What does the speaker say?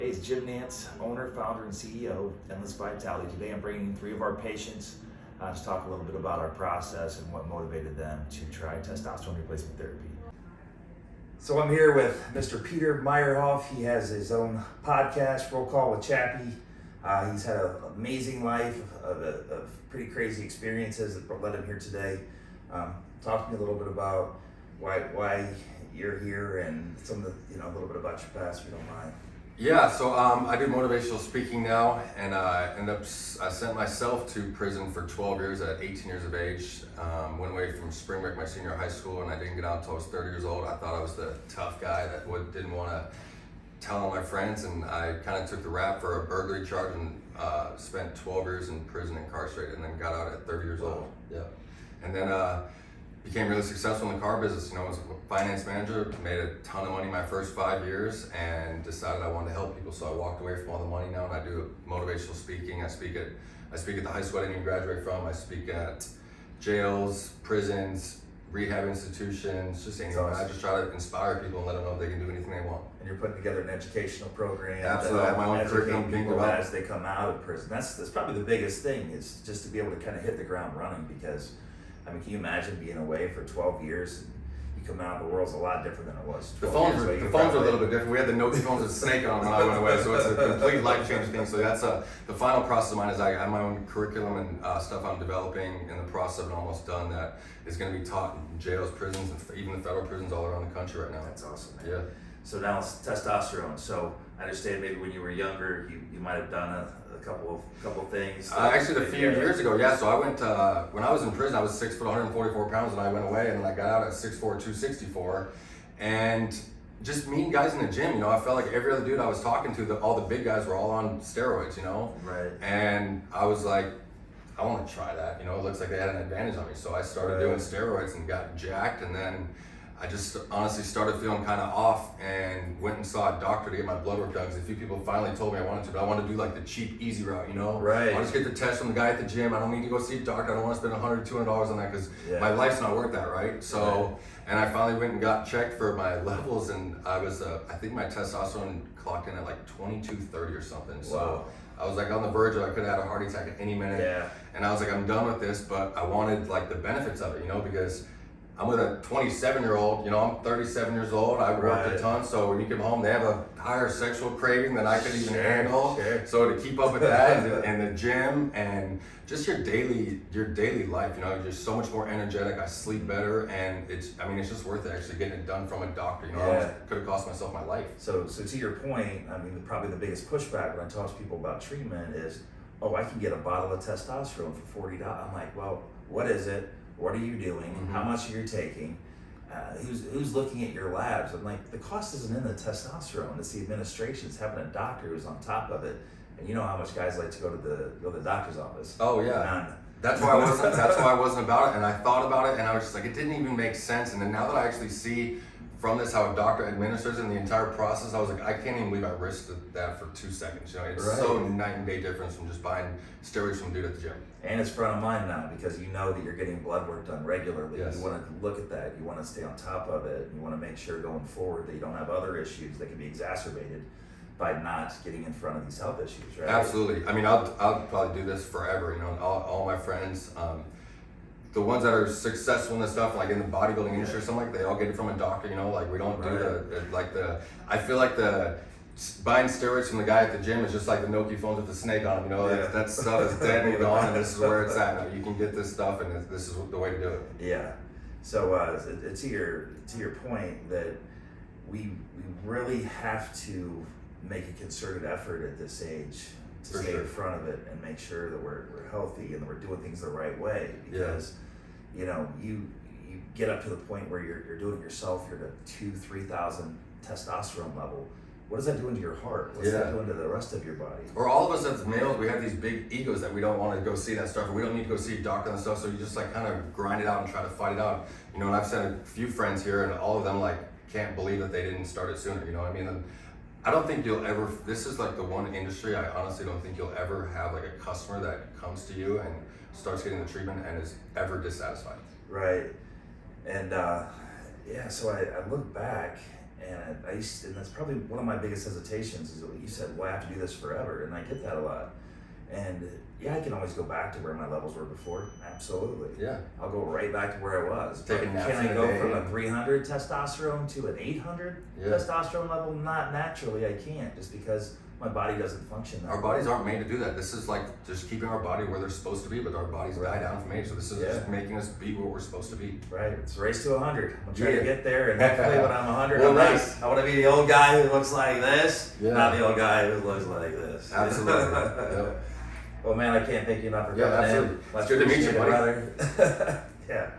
Hey, it's Jim Nance, owner, founder, and CEO of Endless Vitality. Today I'm bringing in 3 of our patients to talk a little bit about our process and what motivated them to try testosterone replacement therapy. So I'm here with Mr. Peter Meyerhoff. He has his own podcast, Roll Call with Chappie. He's had an amazing life of pretty crazy experiences that led him here today. Talk to me a little bit about why you're here and some of the, a little bit about your past, if you don't mind. Yeah, so I do motivational speaking now, and I sent myself to prison for 12 years at 18 years of age. Went away from spring break my senior high school, and I didn't get out until I was 30 years old. I thought I was the tough guy that didn't want to tell all my friends, and I kind of took the rap for a burglary charge and spent 12 years in prison incarcerated, and then got out at 30 years old. Yeah, and then became really successful in the car business. I was a finance manager, made a ton of money my first 5 years, and decided I wanted to help people. So I walked away from all the money now, and I do motivational speaking. I speak at the high school I didn't even graduate from. I speak at jails, prisons, rehab institutions, just anything. Awesome. I just try to inspire people and let them know they can do anything they want. And you're putting together an educational program. Absolutely, I have my own curriculum being developed as they come out of prison. That's probably the biggest thing, is just to be able to kind of hit the ground running, because can you imagine being away for 12 years and you come out, the world's a lot different than it was 12 years ago. The phones are a little bit different. We had the Nokia phones with Snake on when I went away, so it's a complete life-changing thing. So that's the final process of mine. Is I have my own curriculum and stuff I'm developing in the process of it, almost done, that is going to be taught in jails, prisons, and even the federal prisons all around the country right now. That's awesome, man. Yeah. So now it's testosterone. So I understand maybe when you were younger, you might have done a couple of things. Actually, a few years ago, yeah. So I went when I was in prison. I was 6 foot, 144 pounds, and I went away, and I got out at 6'4", 264, and just meeting guys in the gym. I felt like every other dude I was talking to, all the big guys were all on steroids. Right. And I was like, I want to try that. It looks like they had an advantage on me, so I started doing steroids and got jacked, and then I just honestly started feeling kind of off and went and saw a doctor to get my blood work done, because a few people finally told me I wanted to, but I wanted to do like the cheap, easy route, Right. I'll just get the test from the guy at the gym. I don't need to go see a doctor. I don't want to spend $100, $200 on that, because my life's not worth that, right? So, and I finally went and got checked for my levels, and I was, I think my testosterone clocked in at like 2230 or something. Wow. So I was like on the verge of, I could have had a heart attack at any minute. Yeah. And I was like, I'm done with this, but I wanted like the benefits of it, because I'm with a 27-year-old, I'm 37 years old, I worked a ton, so when you come home, they have a higher sexual craving than I could even handle. Sure. So to keep up with that and the gym and just your daily life, you're just so much more energetic. I sleep better, and it's just worth it actually getting it done from a doctor. I could have cost myself my life. So to your point, probably the biggest pushback when I talk to people about treatment is, oh, I can get a bottle of testosterone for $40. I'm like, well, what is it? What are you doing? Mm-hmm. How much are you taking? Who's looking at your labs? I'm like, the cost isn't in the testosterone. It's the administration. It's having a doctor who's on top of it. And you know how much guys like to go to the doctor's office. Oh yeah. None. That's why I wasn't about it. And I thought about it, and I was just like, it didn't even make sense. And then now that I actually see from this how a doctor administers in the entire process, I was like, I can't even believe I risked that for 2 seconds. It's so night and day difference from just buying steroids from a dude at the gym. And it's front of mind now, because you know that you're getting blood work done regularly. Yes. You want to look at that. You want to stay on top of it. You want to make sure going forward that you don't have other issues that can be exacerbated by not getting in front of these health issues, right? Absolutely. I'll probably do this forever. All my friends, the ones that are successful in this stuff, like in the bodybuilding industry or something, like they all get it from a doctor. Like we don't do I feel like buying steroids from the guy at the gym is just like the Nokia phones with the snake on them. That stuff is dead and gone, and this is where it's at now. You can get this stuff, and this is the way to do it. Yeah. So to your point, that we really have to make a concerted effort at this age to stay in front of it and make sure that we're healthy and that we're doing things the right way, because you get up to the point where you're doing it yourself, you're at a 2,000-3,000 testosterone level. What is that doing to your heart? What's that doing to the rest of your body? Or all of us as males, we have these big egos that we don't want to go see that stuff, or we don't need to go see a doctor and stuff, so you just like kind of grind it out and try to fight it out. And I've sent a few friends here, and all of them like can't believe that they didn't start it sooner. And I don't think you'll ever, this is like the one industry, I honestly don't think you'll ever have like a customer that comes to you and starts getting the treatment and is ever dissatisfied. Right. And so I look back, And that's probably one of my biggest hesitations is that you said, well, I have to do this forever. And I get that a lot. And yeah, I can always go back to where my levels were before. Absolutely. Yeah. I'll go right back to where I was. Taking naps Can I in a go day. from a 300 testosterone to an 800 testosterone level? Not naturally, I can't, just because my body doesn't function that Our way. bodies aren't made to do that. This is like just keeping our body where they're supposed to be, but our bodies die down from age. So this is just making us be what we're supposed to be. Right, it's a race to 100. I'm trying Yeah. to get there, and hopefully when I'm 100, Well, I'm nice. I want to be the old guy who looks like this, Yeah. not the old guy who looks like this. Absolutely. Yep. Well, man, I can't thank you enough for Yeah, coming absolutely. in. It's good to meet you, Appreciate it, buddy. brother. Yeah.